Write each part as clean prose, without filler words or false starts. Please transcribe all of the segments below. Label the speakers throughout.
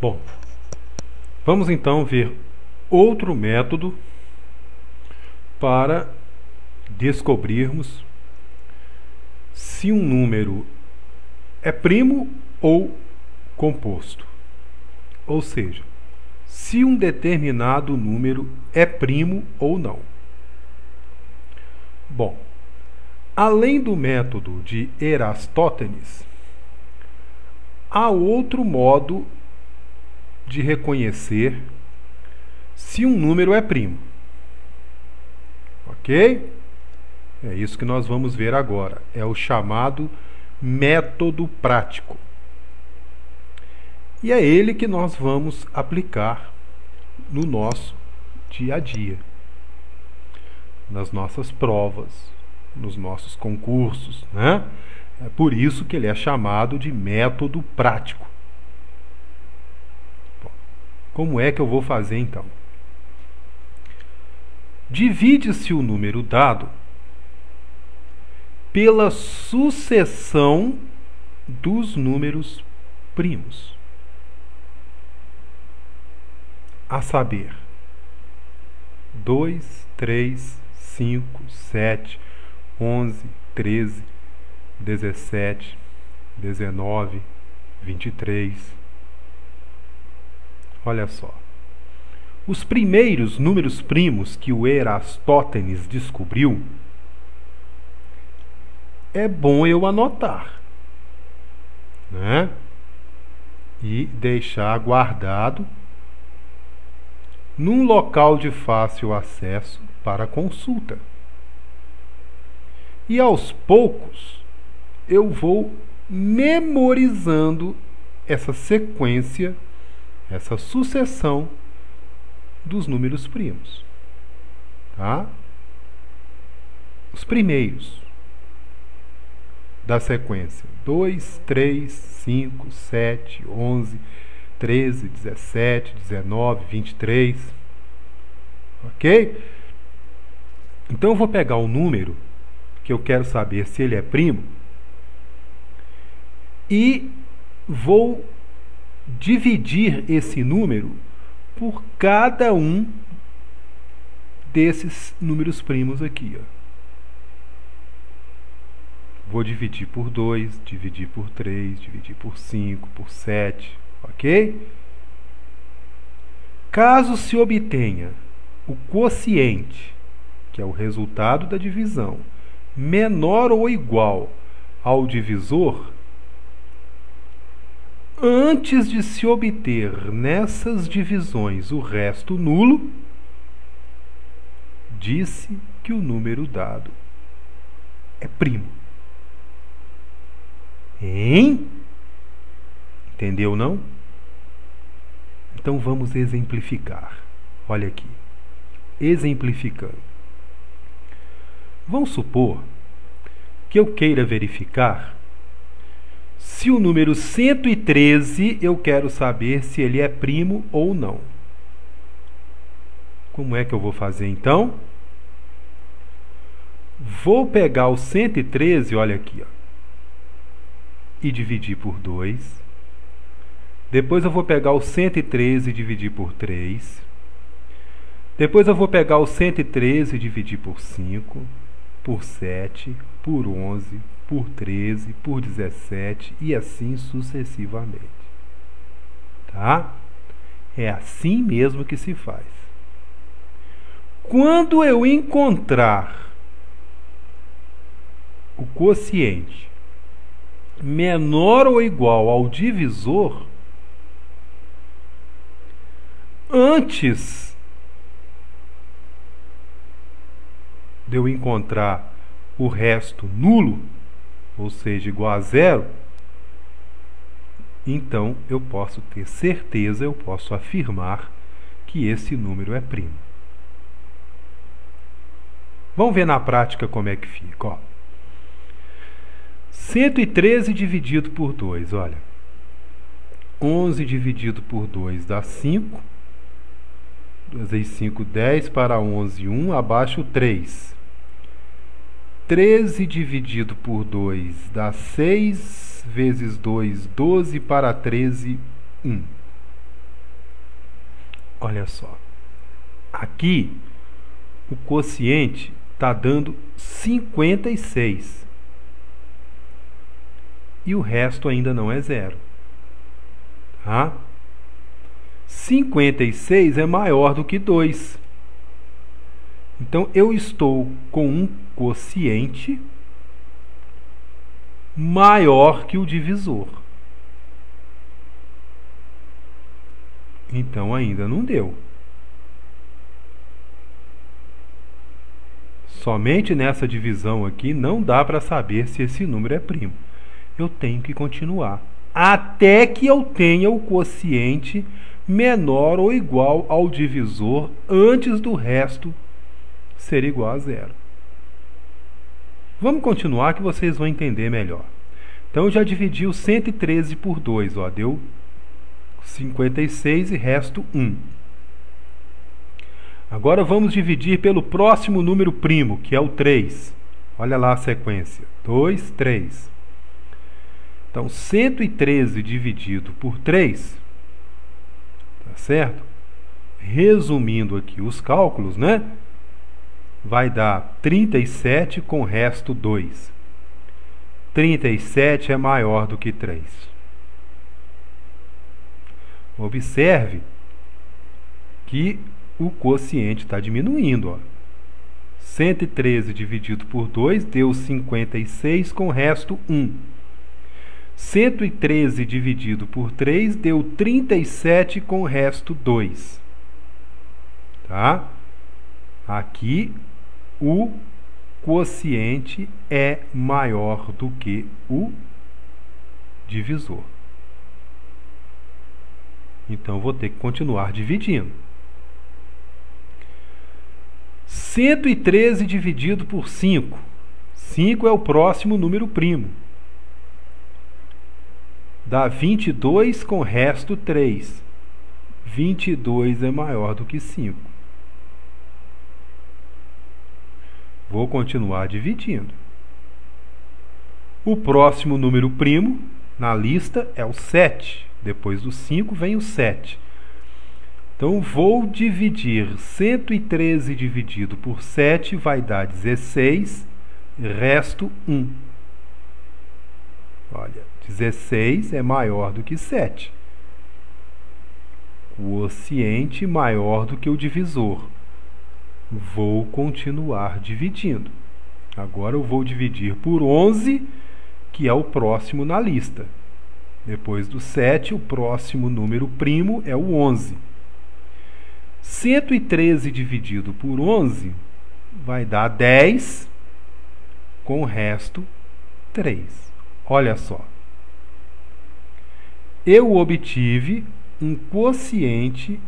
Speaker 1: Bom, vamos então ver outro método para descobrirmos se um número é primo ou composto. Ou seja, se um determinado número é primo ou não. Bom, além do método de Eratóstenes, há outro modo de reconhecer se um número é primo. Ok? É isso que nós vamos ver agora. É o chamado método prático. E é ele que nós vamos aplicar no nosso dia a dia, nas nossas provas, nos nossos concursos, né? É por isso que ele é chamado de método prático. Bom, como é que eu vou fazer então? Divide-se o número dado pela sucessão dos números primos. A saber, 2, 3, 5, 7, 11, 13, 17, 19, 23. Olha só. Os primeiros números primos que o Eratóstenes descobriu, é bom eu anotar, né? E deixar guardado num local de fácil acesso para consulta. E aos poucos eu vou memorizando essa sequência, essa sucessão dos números primos, tá? Os primeiros da sequência: 2, 3, 5, 7, 11, 13, 17, 19, 23. Ok? Então eu vou pegar o número que eu quero saber se ele é primo e vou dividir esse número por cada um desses números primos aqui, ó. Vou dividir por 2, dividir por 3, dividir por 5, por 7, ok? Caso se obtenha o quociente, que é o resultado da divisão, menor ou igual ao divisor, antes de se obter nessas divisões o resto nulo, disse que o número dado é primo. Hein? Entendeu, não? Então vamos exemplificar. Olha aqui. Exemplificando. Vamos supor que eu queira verificar se o número 113 eu quero saber se ele é primo ou não. Como é que eu vou fazer então? Vou pegar o 113, olha aqui, ó, e dividir por 2. Depois eu vou pegar o 113 e dividir por 3. Depois eu vou pegar o 113 e dividir por 5, por 7, por 11, por 13, por 17 e assim sucessivamente. Tá? É assim mesmo que se faz. Quando eu encontrar o quociente menor ou igual ao divisor, antes de eu encontrar o resto nulo, ou seja, igual a zero, então eu posso ter certeza, eu posso afirmar que esse número é primo. Vamos ver na prática como é que fica, ó. 113 dividido por 2, olha. 11 dividido por 2 dá 5. 2 vezes 5, 10, para 11, 1, abaixo 3. 13 dividido por 2 dá 6, vezes 2, 12, para 13, 1. Olha só. Aqui, o quociente está dando 56. E o resto ainda não é zero. Tá? 56 é maior do que 2. Então, eu estou com um quociente maior que o divisor. Então, ainda não deu. Somente nessa divisão aqui não dá para saber se esse número é primo. Eu tenho que continuar até que eu tenha o quociente menor ou igual ao divisor antes do resto ser igual a zero. Vamos continuar que vocês vão entender melhor. Então, eu já dividi o 113 por 2, ó, deu 56 e resto 1. Agora vamos dividir pelo próximo número primo, que é o 3. Olha lá a sequência. 2, 3. Então, 113 dividido por 3, tá certo? Resumindo aqui os cálculos, né? Vai dar 37 com resto 2. 37 é maior do que 3. Observe que o quociente está diminuindo. Ó. 113 dividido por 2 deu 56 com resto 1. 113 dividido por 3 deu 37 com resto 2. Tá? Aqui o quociente é maior do que o divisor. Então, vou ter que continuar dividindo. 113 dividido por 5. 5 é o próximo número primo. Dá 22 com resto 3. 22 é maior do que 5. Vou continuar dividindo. O próximo número primo na lista é o 7. Depois do 5 vem o 7. Então, vou dividir 113 dividido por 7, vai dar 16, resto 1. Olha, 16 é maior do que 7. Quociente maior do que o divisor. Vou continuar dividindo. Agora eu vou dividir por 11, que é o próximo na lista. Depois do 7, o próximo número primo é o 11. 113 dividido por 11 vai dar 10 com o resto 3. Olha só. Eu obtive um quociente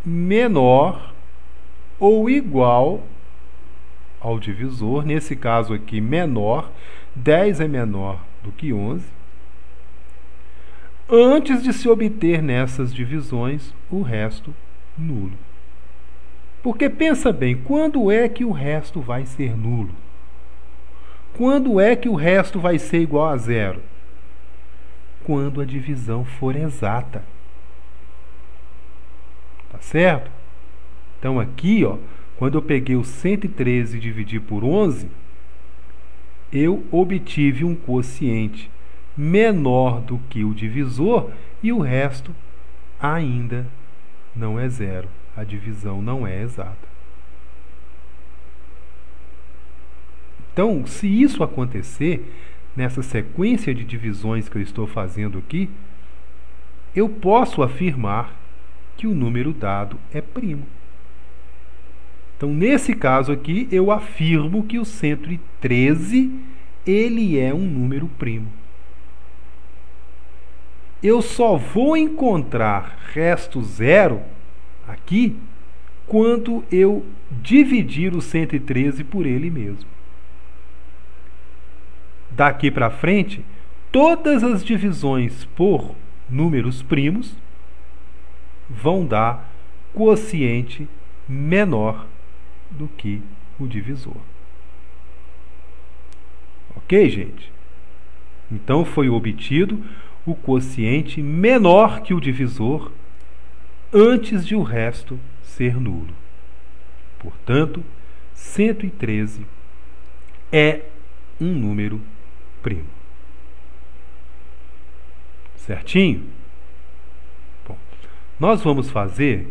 Speaker 1: menor ou igual ao divisor, nesse caso aqui menor, 10 é menor do que 11, antes de se obter nessas divisões o resto nulo. Porque pensa bem, quando é que o resto vai ser nulo? Quando é que o resto vai ser igual a zero? Quando a divisão for exata. Tá certo? Então aqui, ó, quando eu peguei o 113 e dividi por 11, eu obtive um quociente menor do que o divisor e o resto ainda não é zero. A divisão não é exata. Então, se isso acontecer, nessa sequência de divisões que eu estou fazendo aqui, eu posso afirmar que o número dado é primo. Então, nesse caso aqui, eu afirmo que o 113 ele é um número primo. Eu só vou encontrar resto zero aqui quando eu dividir o 113 por ele mesmo. Daqui para frente, todas as divisões por números primos vão dar quociente menor do que o divisor. Ok, gente? Então, foi obtido o quociente menor que o divisor antes de o resto ser nulo. Portanto, 113 é um número primo. Certinho? Bom, nós vamos fazer,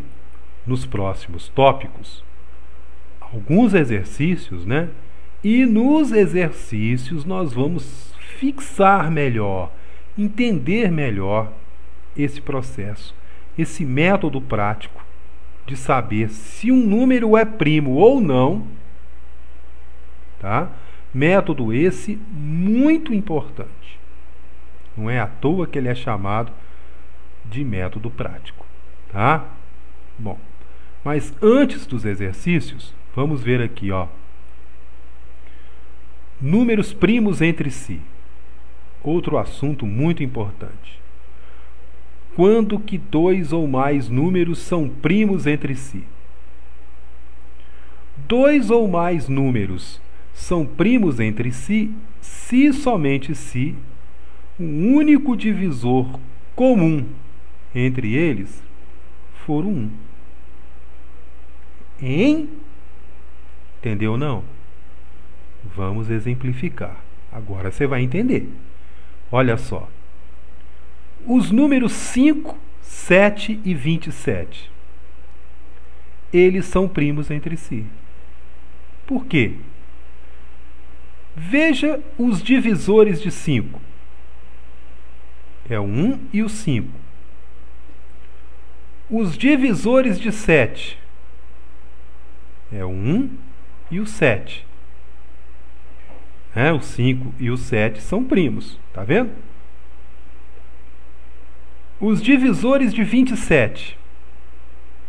Speaker 1: nos próximos tópicos, alguns exercícios, né? E nos exercícios nós vamos fixar melhor, entender melhor esse processo, esse método prático de saber se um número é primo ou não, tá? Método esse muito importante. Não é à toa que ele é chamado de método prático, tá? Bom, mas antes dos exercícios, vamos ver aqui, ó. Números primos entre si. Outro assunto muito importante. Quando que dois ou mais números são primos entre si? Dois ou mais números são primos entre si se e somente se o único divisor comum entre eles for o 1. Entendeu ou não? Vamos exemplificar. Agora você vai entender. Olha só. Os números 5, 7 e 27. Eles são primos entre si. Por quê? Veja os divisores de 5. É o 1 e o 5. Os divisores de 7. É o 1 e o 7. O 5 e o 7 são primos. Tá vendo? Os divisores de 27.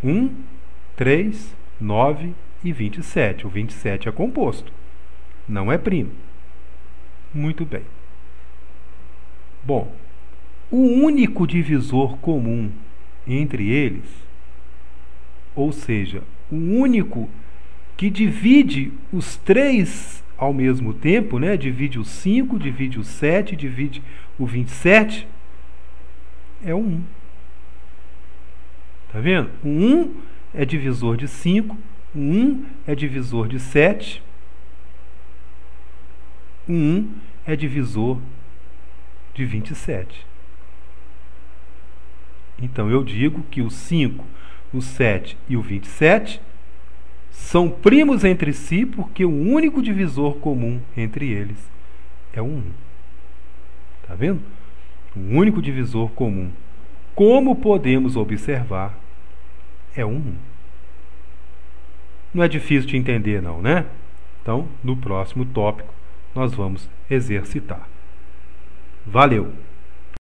Speaker 1: 1, 3, 9 e 27. O 27 é composto. Não é primo. Muito bem. Bom, o único divisor comum entre eles, ou seja, o único que divide os três ao mesmo tempo, né? Divide o 5, divide o 7, divide o 27, é o 1. Tá vendo? O 1 é divisor de 5, o 1 é divisor de 7, o 1 é divisor de 27. Então eu digo que o 5, o 7 e o 27 são primos entre si porque o único divisor comum entre eles é o 1. Tá vendo? O único divisor comum, como podemos observar, é o 1. Não é difícil de entender não, né? Então, no próximo tópico, nós vamos exercitar. Valeu!